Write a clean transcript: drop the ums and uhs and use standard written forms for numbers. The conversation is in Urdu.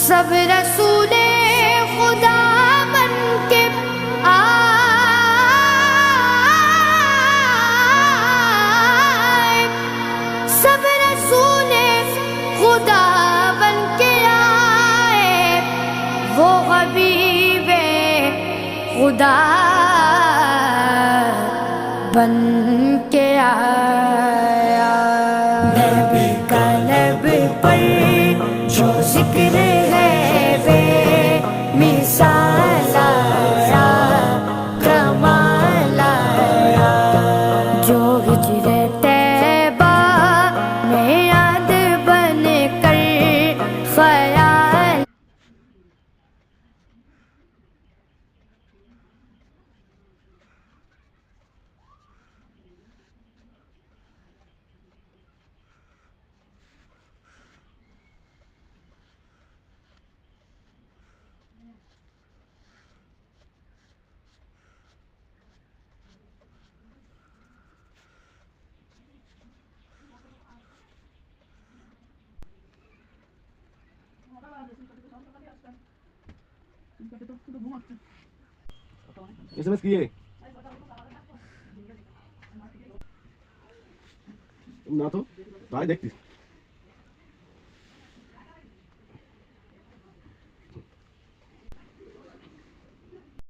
سب رسول خدا بن کے آئے، سب رسول خدا بن کے آئے، وہ حبیب خدا بن کے آیا۔ نبی کا لب پر جو ذکر ہے بے مثال آیا، کمال آیا، جو ہجر طیبہ میں یاد بن کر خیال۔ SMS কিয়ে না তো তাই দেখতিস।